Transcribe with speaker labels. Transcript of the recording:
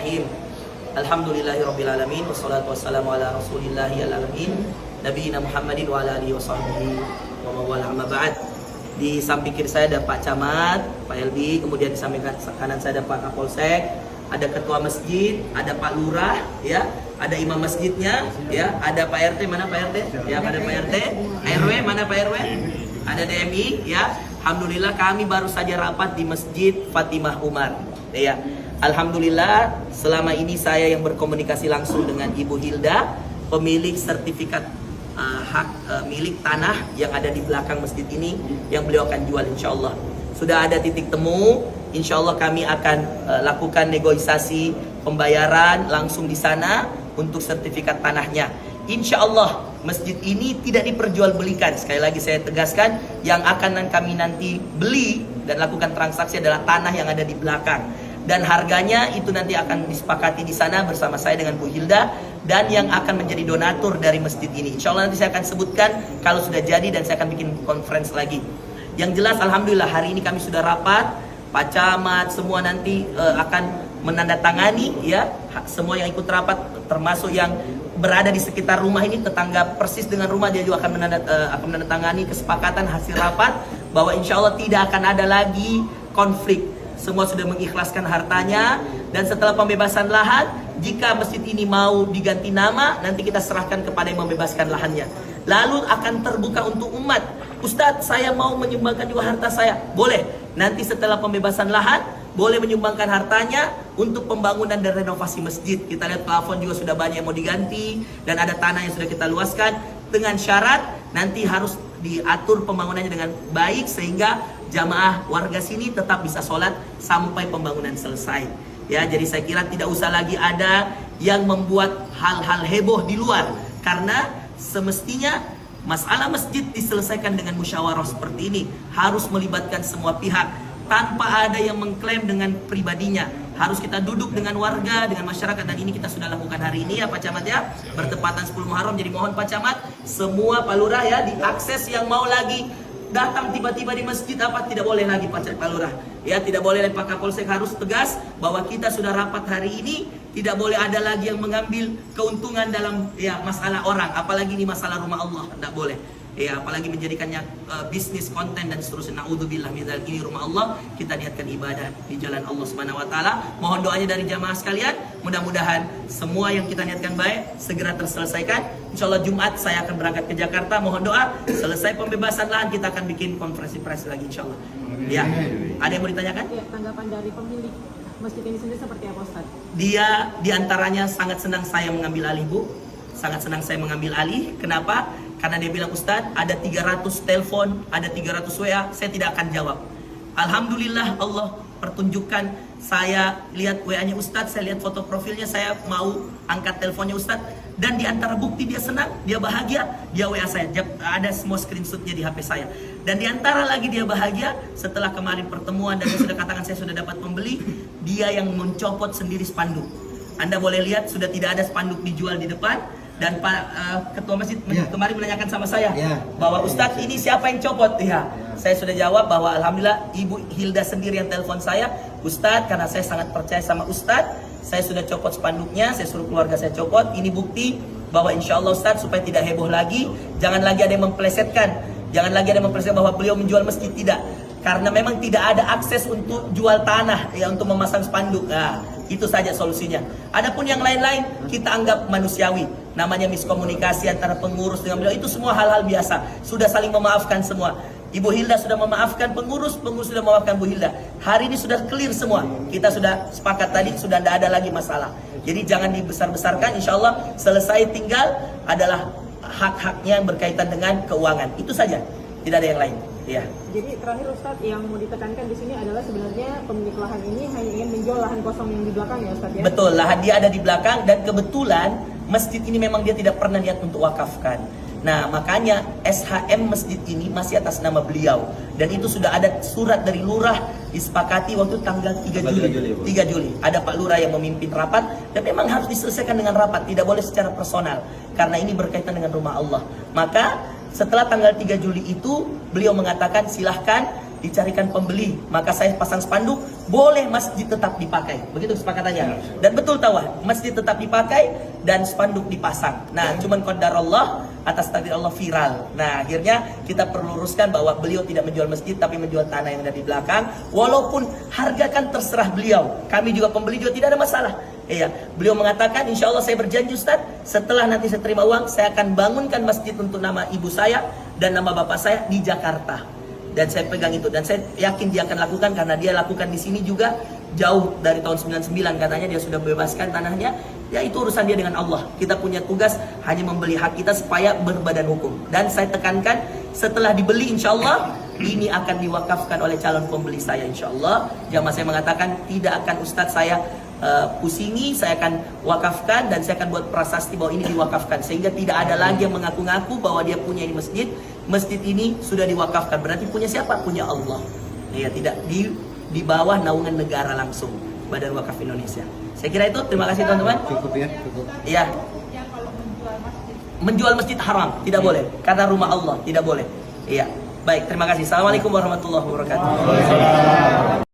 Speaker 1: Bismillahirrahmanirrahim. Alhamdulillahirabbil alamin wassalatu wassalamu ala rasulillahil alamin nabiyina Muhammadin wa ala alihi washabbihi wa mawala amma ba'd. Di samping kiri saya ada Pak Camat, Pak Elbi, kemudian di samping kanan saya ada Pak Kapolsek, ada ketua masjid, ada Pak Lurah, ya, ada imam masjidnya, ya, ada Pak RT, mana Pak RT? Ya, ada Pak RT, RW, mana Pak RW? Ada DMI, ya. Alhamdulillah kami baru saja rapat di Masjid Fatimah Umar, ya. Alhamdulillah selama ini saya yang berkomunikasi langsung dengan Ibu Hilda, pemilik sertifikat hak milik tanah yang ada di belakang masjid ini yang beliau akan jual insyaallah. Sudah ada titik temu, insyaallah kami akan lakukan negosiasi pembayaran langsung di sana untuk sertifikat tanahnya. Insyaallah masjid ini tidak diperjualbelikan. Sekali lagi saya tegaskan, yang akan kami nanti beli dan lakukan transaksi adalah tanah yang ada di belakang. Dan harganya itu nanti akan disepakati di sana bersama saya dengan Bu Hilda dan yang akan menjadi donatur dari masjid ini. Insya Allah nanti saya akan sebutkan kalau sudah jadi dan saya akan bikin conference lagi. Yang jelas alhamdulillah hari ini kami sudah rapat, Pak Camat semua nanti akan menandatangani, ya, semua yang ikut rapat termasuk yang berada di sekitar rumah ini, tetangga persis dengan rumah, dia juga akan menandatangani kesepakatan hasil rapat bahwa insya Allah tidak akan ada lagi konflik. Semua sudah mengikhlaskan hartanya, dan setelah pembebasan lahan, jika masjid ini mau diganti nama, nanti kita serahkan kepada yang membebaskan lahannya. Lalu akan terbuka untuk umat. Ustadz, saya mau menyumbangkan juga harta saya. Boleh. Nanti setelah pembebasan lahan, boleh menyumbangkan hartanya untuk pembangunan dan renovasi masjid. Kita lihat plafon juga sudah banyak yang mau diganti, dan ada tanah yang sudah kita luaskan. Dengan syarat nanti harus diatur pembangunannya dengan baik sehingga jamaah warga sini tetap bisa sholat sampai pembangunan selesai. Ya, jadi saya kira tidak usah lagi ada yang membuat hal-hal heboh di luar, karena semestinya masalah masjid diselesaikan dengan musyawarah seperti ini, harus melibatkan semua pihak tanpa ada yang mengklaim dengan pribadinya. Harus kita duduk dengan warga, dengan masyarakat, dan ini kita sudah lakukan hari ini ya Pak Camat ya, bertepatan 10 Muharram. Jadi mohon Pak Camat, semua Pak Lurah ya, diakses yang mau lagi datang tiba-tiba di masjid apa tidak boleh lagi Pak Lurah ya, tidak boleh lagi. Pak Kapolsek harus tegas bahwa kita sudah rapat hari ini, tidak boleh ada lagi yang mengambil keuntungan dalam ya masalah orang, apalagi ini masalah rumah Allah, tidak boleh ya, apalagi menjadikannya bisnis konten dan seterusnya. Naudzubillah min dzalik. Ini rumah Allah, kita niatkan ibadah di jalan Allah Subhanahu wa taala. Mohon doanya dari jamaah sekalian, mudah-mudahan semua yang kita niatkan baik segera terselesaikan. Insyaallah Jumat saya akan berangkat ke Jakarta, mohon doa selesai pembebasan lahan kita akan bikin konferensi pers lagi insyaallah. Ya. Ada yang mau ditanyakan?
Speaker 2: Ya, tanggapan dari pemilik masjid ini sendiri seperti apa Ustaz?
Speaker 1: Dia diantaranya sangat senang saya mengambil alih, Bu. Sangat senang saya mengambil alih. Kenapa? Karena dia bilang, Ustadz, ada 300 telepon, ada 300 WA, saya tidak akan jawab. Alhamdulillah Allah pertunjukkan, saya lihat WA-nya Ustadz, saya lihat foto profilnya, saya mau angkat teleponnya Ustadz, dan di antara bukti dia senang, dia bahagia, dia WA saya, ada semua screenshotnya di HP saya. Dan di antara lagi dia bahagia, setelah kemarin pertemuan dan dia sudah katakan saya sudah dapat pembeli, dia yang mencopot sendiri spanduk. Anda boleh lihat sudah tidak ada spanduk dijual di depan. Dan Pak Ketua Masjid kemarin menanyakan sama saya bahwa Ustadz ini siapa yang copot? Ya, saya sudah jawab bahwa alhamdulillah Ibu Hilda sendiri yang telepon saya, Ustadz, karena saya sangat percaya sama Ustadz, saya sudah copot spanduknya, saya suruh keluarga saya copot. Ini bukti bahwa insya Allah Ustadz, supaya tidak heboh lagi, jangan lagi ada yang memplesetkan, jangan lagi ada yang memplesetkan bahwa beliau menjual masjid, tidak. Karena memang tidak ada akses untuk jual tanah ya, untuk memasang spanduk. Nah, itu saja solusinya. Adapun yang lain-lain kita anggap manusiawi. Namanya miskomunikasi antara pengurus dengan beliau, itu semua hal-hal biasa. Sudah saling memaafkan semua. Ibu Hilda sudah memaafkan pengurus, pengurus sudah memaafkan Bu Hilda. Hari ini sudah clear semua. Kita sudah sepakat tadi, sudah tidak ada lagi masalah. Jadi jangan dibesar-besarkan, insya Allah selesai, tinggal adalah hak-haknya yang berkaitan dengan keuangan. Itu saja, tidak ada yang lain. Ya.
Speaker 2: Jadi terakhir Ustadz, yang mau ditekankan di sini adalah sebenarnya pemilik lahan ini hanya ingin menjual lahan kosong yang di belakang ya Ustadz ya?
Speaker 1: Betul, lahan dia ada di belakang, dan kebetulan masjid ini memang dia tidak pernah niat untuk wakafkan. Nah, makanya SHM masjid ini masih atas nama beliau, dan itu sudah ada surat dari lurah disepakati waktu tanggal 3 Juli. 3 Juli ada Pak Lurah yang memimpin rapat, dan memang harus diselesaikan dengan rapat, tidak boleh secara personal karena ini berkaitan dengan rumah Allah. Maka setelah tanggal 3 Juli itu beliau mengatakan silahkan dicarikan pembeli, maka saya pasang spanduk, boleh masjid tetap dipakai. Begitu kesepakatannya. Dan betul tawa, masjid tetap dipakai dan spanduk dipasang. Nah, cuman qadarullah, atas takdir Allah viral. Nah, akhirnya kita perlu luruskan bahwa beliau tidak menjual masjid tapi menjual tanah yang ada di belakang. Walaupun harga kan terserah beliau. Kami juga pembeli juga tidak ada masalah. Iya, beliau mengatakan, insya Allah saya berjanji Ustaz, setelah nanti saya terima uang, saya akan bangunkan masjid untuk nama ibu saya dan nama bapak saya di Jakarta. Dan saya pegang itu, dan saya yakin dia akan lakukan karena dia lakukan di sini juga jauh dari tahun 99 katanya dia sudah bebaskan tanahnya. Ya itu urusan dia dengan Allah. Kita punya tugas hanya membeli hak kita supaya berbadan hukum. Dan saya tekankan setelah dibeli insya Allah ini akan diwakafkan oleh calon pembeli saya insya Allah. Jamaah saya mengatakan tidak akan Ustadz saya pusingi, saya akan wakafkan dan saya akan buat prasasti bahwa ini diwakafkan sehingga tidak ada lagi yang mengaku-ngaku bahwa dia punya ini masjid. Masjid ini sudah diwakafkan, berarti punya siapa? Punya Allah. Ya, tidak di bawah naungan negara langsung, Badan Wakaf Indonesia. Saya kira itu. Terima kasih teman-teman.
Speaker 3: Cukup ya, cukup.
Speaker 1: Iya. Menjual masjid haram, tidak boleh karena rumah Allah, tidak boleh. Iya. Baik, terima kasih. Assalamualaikum warahmatullahi wabarakatuh.